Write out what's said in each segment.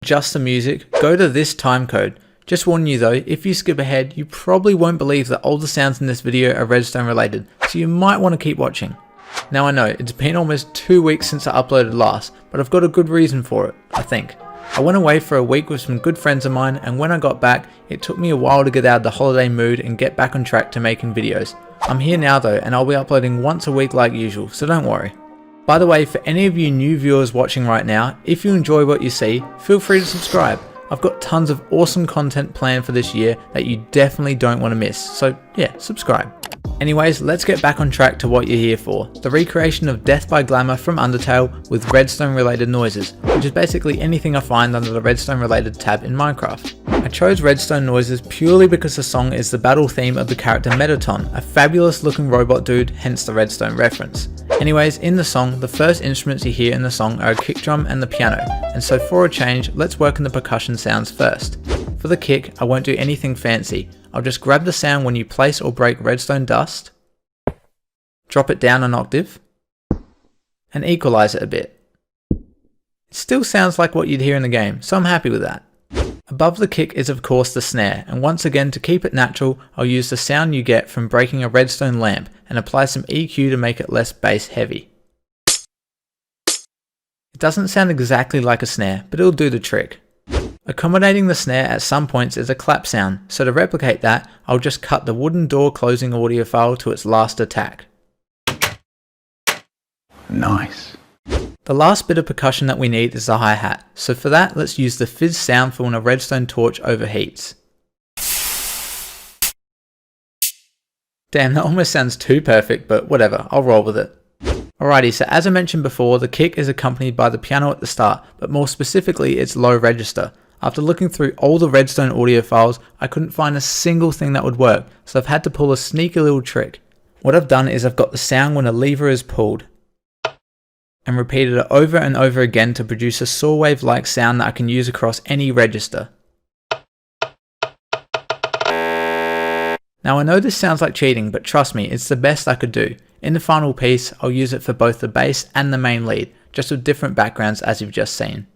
just the music, go to this timecode. Just warning you though, if you skip ahead, you probably won't believe that all the sounds in this video are Redstone related, so you might want to keep watching. Now I know, it's been almost 2 weeks since I uploaded last, but I've got a good reason for it, I think. I went away for a week with some good friends of mine, and when I got back, it took me a while to get out of the holiday mood and get back on track to making videos. I'm here now though, and I'll be uploading once a week like usual, so don't worry. By the way, for any of you new viewers watching right now, if you enjoy what you see, feel free to subscribe. I've got tons of awesome content planned for this year that you definitely don't want to miss, so yeah, subscribe. Anyways, let's get back on track to what you're here for, the recreation of Death by Glamour from Undertale with redstone related noises, which is basically anything I find under the redstone related tab in Minecraft. I chose redstone noises purely because the song is the battle theme of the character Mettaton, a fabulous looking robot dude, hence the redstone reference. Anyways, in the song, the first instruments you hear in the song are a kick drum and the piano, and so for a change, let's work on the percussion sounds first. For the kick, I won't do anything fancy. I'll just grab the sound when you place or break redstone dust, drop it down an octave, and equalize it a bit. It still sounds like what you'd hear in the game, so I'm happy with that. Above the kick is of course the snare, and once again to keep it natural, I'll use the sound you get from breaking a redstone lamp and apply some EQ to make it less bass heavy. It doesn't sound exactly like a snare, but it'll do the trick. Accommodating the snare at some points is a clap sound, so to replicate that, I'll just cut the wooden door closing audio file to its last attack. Nice. The last bit of percussion that we need is the hi-hat, so for that let's use the fizz sound for when a redstone torch overheats. Damn, that almost sounds too perfect, but whatever, I'll roll with it. Alrighty, so as I mentioned before, the kick is accompanied by the piano at the start, but more specifically its low register. After looking through all the redstone audio files, I couldn't find a single thing that would work, so I've had to pull a sneaky little trick. What I've done is I've got the sound when a lever is pulled, and repeated it over and over again to produce a saw wave like sound that I can use across any register. Now I know this sounds like cheating, but trust me, it's the best I could do. In the final piece, I'll use it for both the bass and the main lead, just with different backgrounds as you've just seen.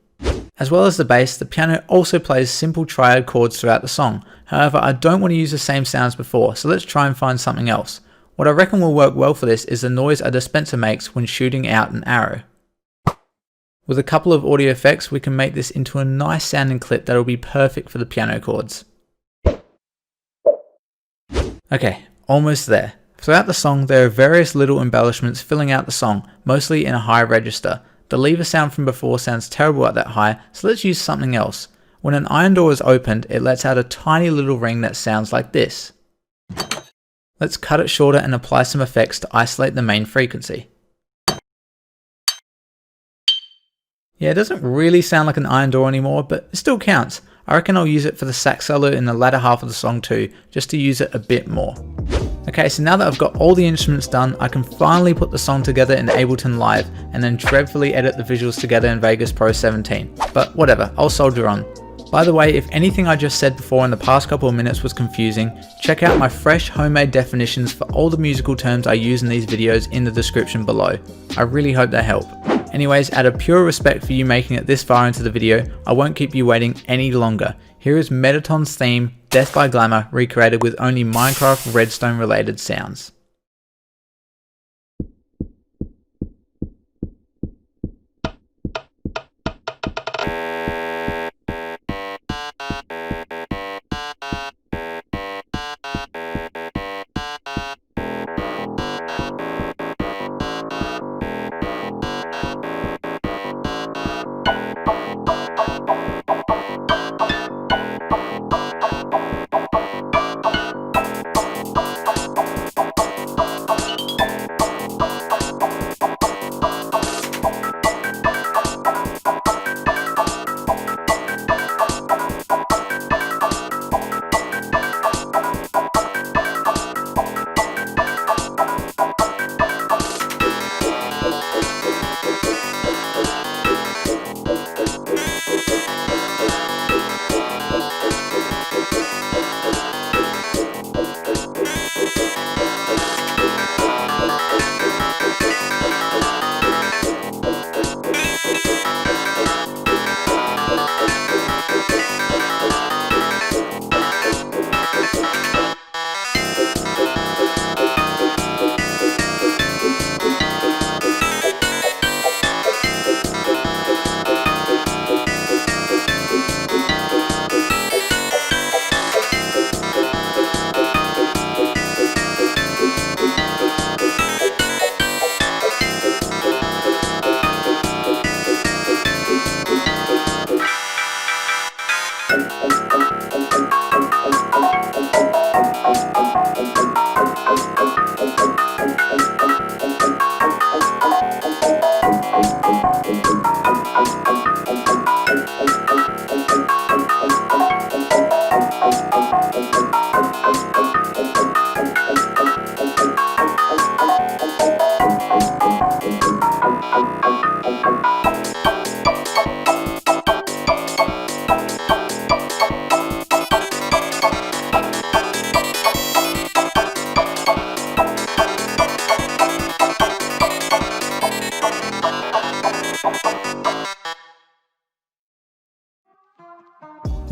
As well as the bass, the piano also plays simple triad chords throughout the song. However, I don't want to use the same sounds before, so let's try and find something else. What I reckon will work well for this is the noise a dispenser makes when shooting out an arrow. With a couple of audio effects, we can make this into a nice sounding clip that will be perfect for the piano chords. Okay, almost there. Throughout the song, there are various little embellishments filling out the song, mostly in a high register. The lever sound from before sounds terrible at that high, so let's use something else. When an iron door is opened, it lets out a tiny little ring that sounds like this. Let's cut it shorter and apply some effects to isolate the main frequency. Yeah, it doesn't really sound like an iron door anymore, but it still counts. I reckon I'll use it for the sax solo in the latter half of the song too, just to use it a bit more. Okay, so now that I've got all the instruments done, I can finally put the song together in Ableton Live, and then dreadfully edit the visuals together in Vegas Pro 17. But whatever, I'll soldier on. By the way, if anything I just said before in the past couple of minutes was confusing, check out my fresh homemade definitions for all the musical terms I use in these videos in the description below. I really hope they help. Anyways, out of pure respect for you making it this far into the video, I won't keep you waiting any longer. Here is Mettaton's theme, Death by Glamour, recreated with only Minecraft redstone related sounds.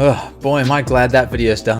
Oh boy, am I glad that video's done.